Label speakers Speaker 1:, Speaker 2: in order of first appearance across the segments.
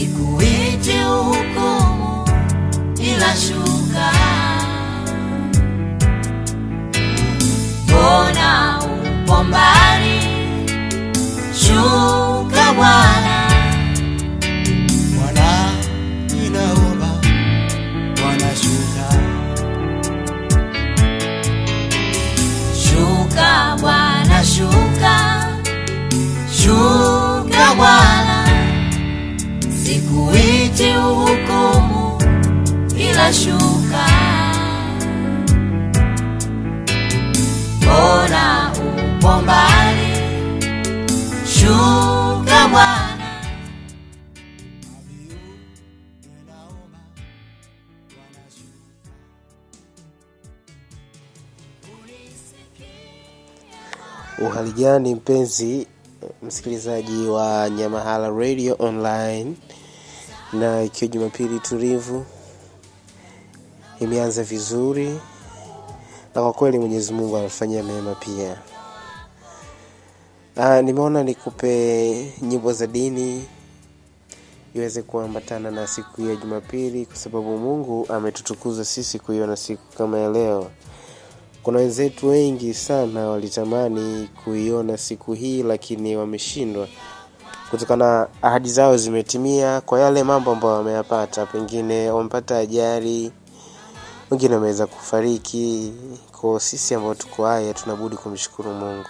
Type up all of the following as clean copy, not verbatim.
Speaker 1: sikuiti hukumu ila shuka. Mbona upo mbali, shuka Bwana.
Speaker 2: Bwana ninaomba, Bwana shuka.
Speaker 1: Shuka Bwana shuka, shuka Bwana, sikuiti hukumu ila shuka. Mbona upo mbali, shuka Bwana.
Speaker 3: Uhali gani mpenzi msikilizaji wa Nyamahala Radio Online, na ikiwa Jumapili tulivu imeanza vizuri, na kwa kweli Mwenyezi Mungu anafanyia mema pia. Nimeona nikupe nyimbo za dini iweze kuambatana na siku ya Jumapili, kwa sababu Mungu ametutukuza sisi kuiona siku kama ya leo. Kuna wenzetu wengi sana walitamani kuiona siku hii, lakini wameshindwa kutokana ahadi zao zimetimia kwa yale mambo ambayo wameyapata. Pengine wamepata ajali, wengine wameweza kufariki. Kwa sisi ambao tuko haya tunabudi kumshukuru Mungu.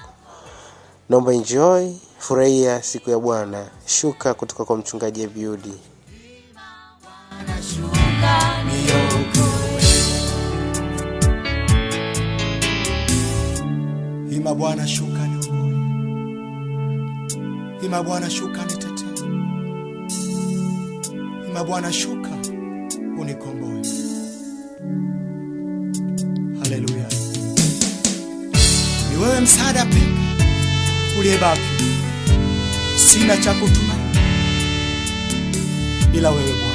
Speaker 3: Naomba enjoy, furahia siku ya Bwana. Shuka kutoka kwa mchungaji Abiudi.
Speaker 1: Shuka niokoe.
Speaker 2: Ima Bwana shuka niokoe. Ima Bwana shuka nitetee. Ima Bwana shuka unikomboe. Haleluya. Ni wewe msaada pekee uliyebaki. Sina cha kutumaini ila wewe Bwana.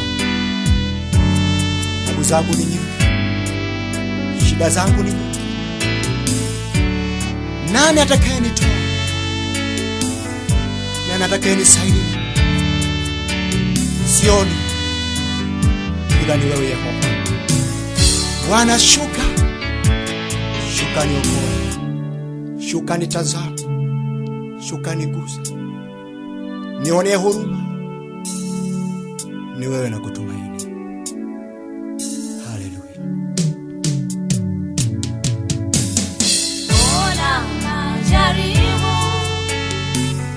Speaker 2: Tabu zangu ni nyingi, shida zangu ni nyingi. Nani atakayenitoa? Nani atakayenisaidia? Sioni ila ni wewe Yehova. Bwana shuka, shuka niokoe. Shuka nitazame, shuka nigusa, nione huruma. Ni wewe na kutumaini. Haleluya.
Speaker 1: Ona majaribu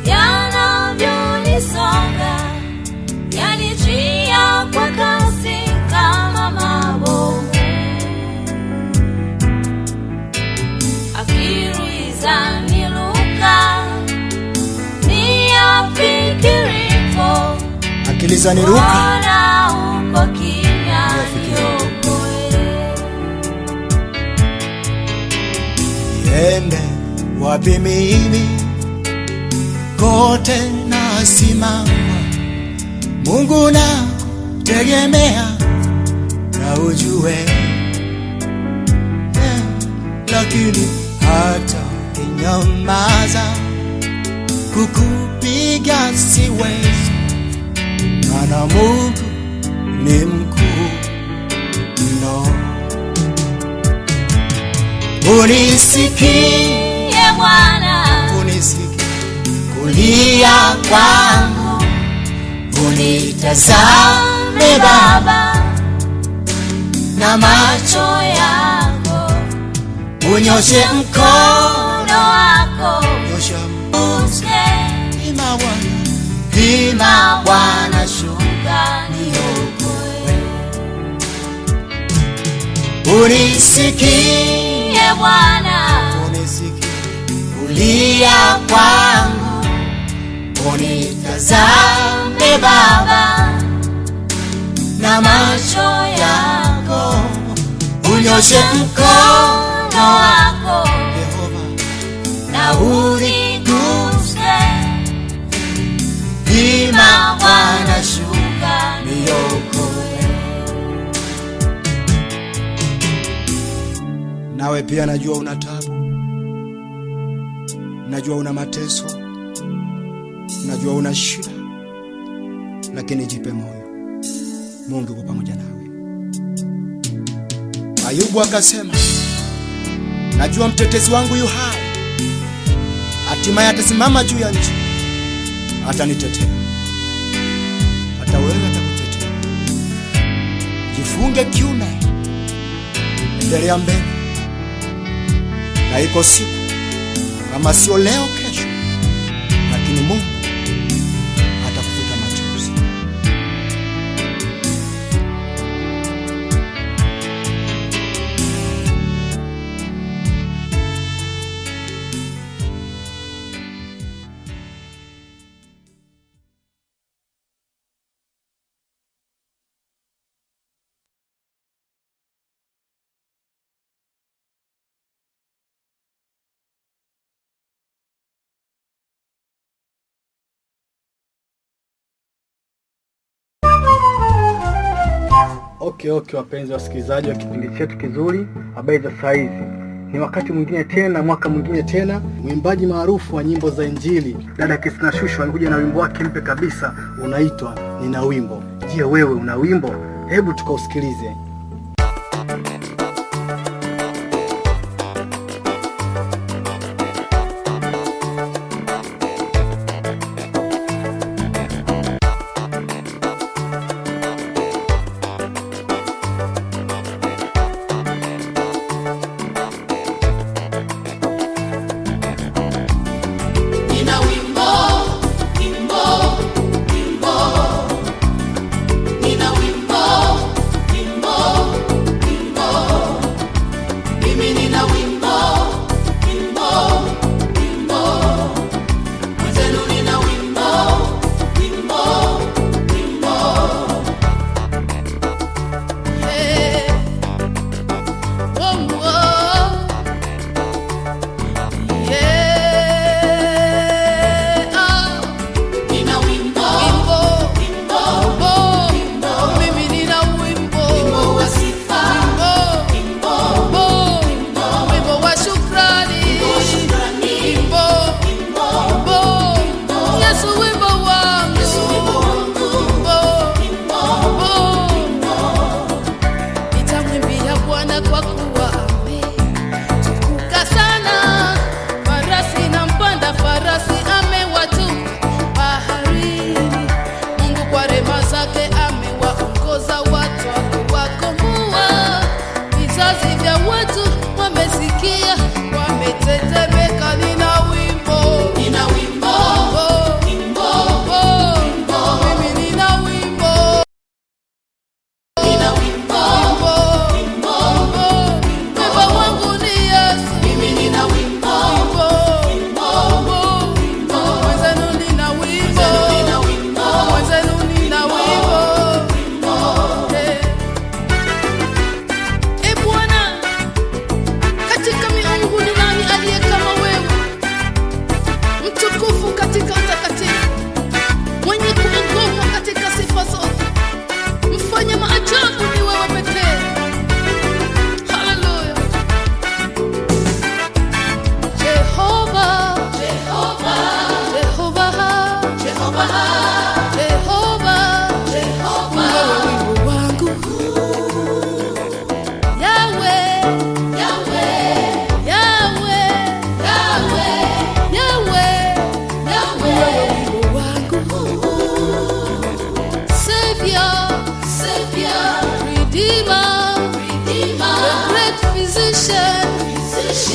Speaker 1: yanavyonisonga, yanijia kwa kasi kama mabomu. Akili zaniruka, niyafikiripo.
Speaker 2: Akili zaniruka,
Speaker 1: Bwana uko kimya, niokoe.
Speaker 2: niende wapi mimi? Kote nasimama. Mungu na tegemea na ujue. Lakini hata kinyamaza kukupiga siwezi. Maana Mungu ni mkuu mno. Unisikie
Speaker 1: Bwana,
Speaker 2: unisikie
Speaker 1: kulia kwangu, unitazame Baba na macho yako, unyoshe mkono wako,
Speaker 2: nyosha
Speaker 1: Ima Bwana, Ima Bwana shuka niokoe. Unisikie Bwana,
Speaker 2: unisikie
Speaker 1: kulia kwangu, unitazame Baba na macho yako, unyoshe mkono wako
Speaker 2: Yehova.
Speaker 1: na uniguse. Ima Bwana shuka niokoe.
Speaker 2: Nawe pia najua una tabu, najua una mateso, najua una shida, lakini jipe moyo, Mungu yuko pamoja nawe. Ayubu akasema, najua mtetezi wangu yu hai, hatimaye atasimama juu ya nchi, atanitetea. Hata wewe atakutetea. Jifunge kiume, endelea mbele, na iko siku, kama sio leo kesho, lakini Mungu atakufuta machozi.
Speaker 4: Okay, wapenzi wasikilizaji wa kipindi chetu kizuri habari za saizi. Ni wakati mwingine tena, mwaka mwingine tena. Mwimbaji maarufu wa nyimbo za Injili dada Christina Shusho alikuja na wimbo wake mpya kabisa, unaitwa Nina Wimbo. Je, wewe una wimbo? Hebu tukausikilize.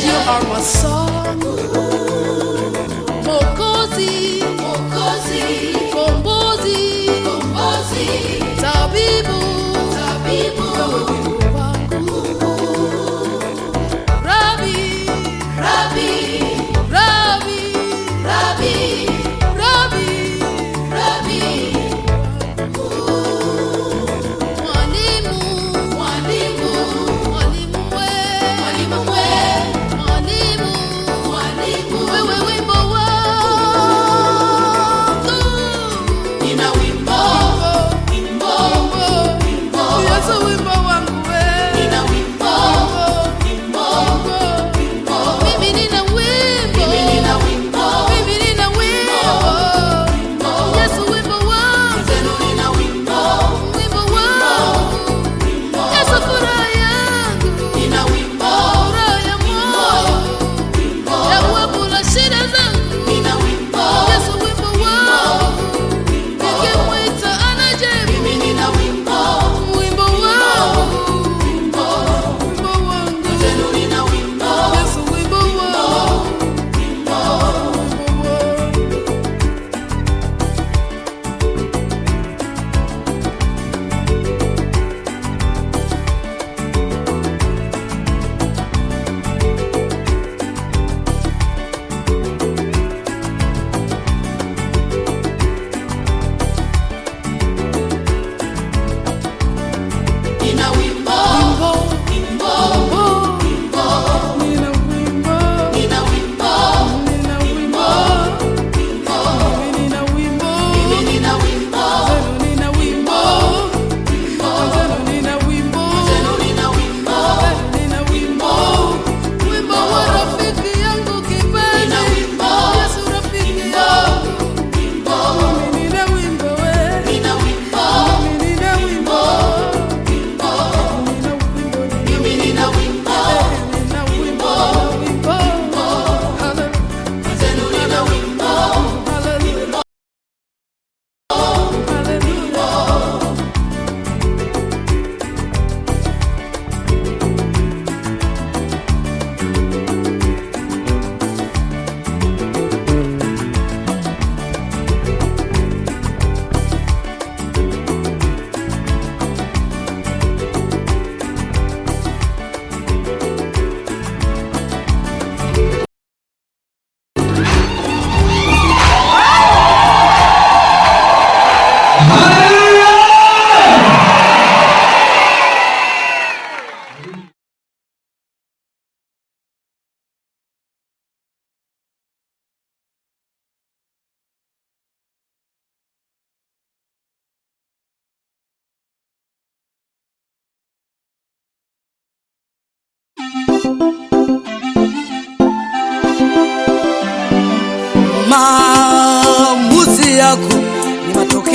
Speaker 1: You are my song, Mokozi, Kombozi, Tabibu, Rabbi, mwalimu, wewe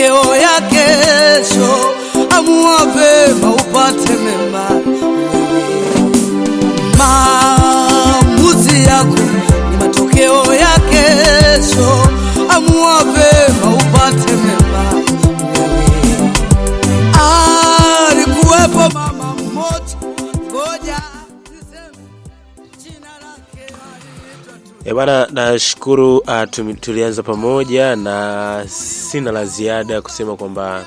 Speaker 5: matokeo ya kesho. Amua vema upate mema. Maamuzi yako ni matokeo ya kesho. Amua vema upate mema. Alikuwepo mama mmoja, ngoja niseme jina lake.
Speaker 3: Bwana, nashukuru tulianza pamoja na sina la ziada kusema kwamba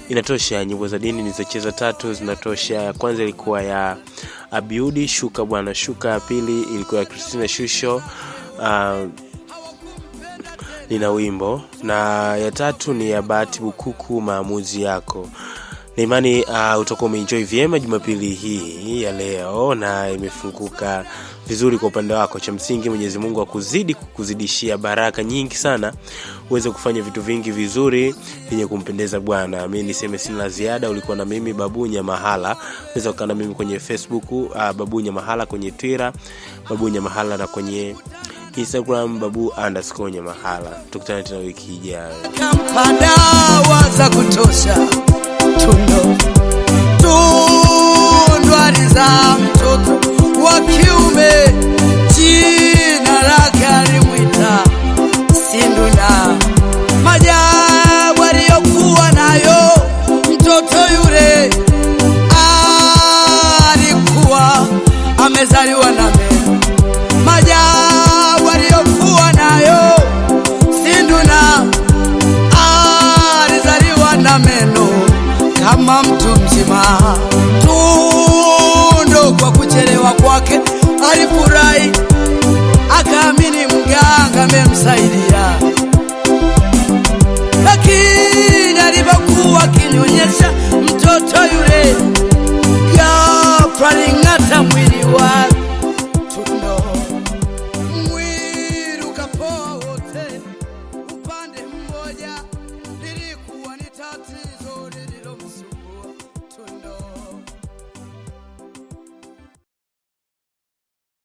Speaker 3: inatosha. Nyimbo za dini nilizocheza 3 zinatosha. Ya kwanza ilikuwa ya Abiudi, Shuka Bwana Shuka. Ya pili ilikuwa ya Christina Shusho, Nina Wimbo, na ya 3 ni ya Bahati Bukuku, Maamuzi Yako. Na imani utakuwa umeenjoy vyema Jumapili hii ya leo na imefunguka vizuri kwa upande wako. Cha msingi Mwenyezi Mungu akuzidi kukuzidishia baraka nyingi sana, uweze kufanya vitu vingi vizuri vyenye kumpendeza Bwana. Mimi niseme sina la ziada. Ulikuwa na mimi Babu Nyamahala. Unaweza kukaa na mimi kwenye Facebook Babu Nyamahala, kwenye Twitter Babu Nyamahala, na kwenye Instagram Babu_Nyamahala. Tukutane tena wiki ijayo.
Speaker 5: Dawa za kutosha, tundwari za mtoto wa kiume, jina lake alimwita Sinduna. Majabu aliyokuwa nayo mtoto yule, alikuwa amezaliwa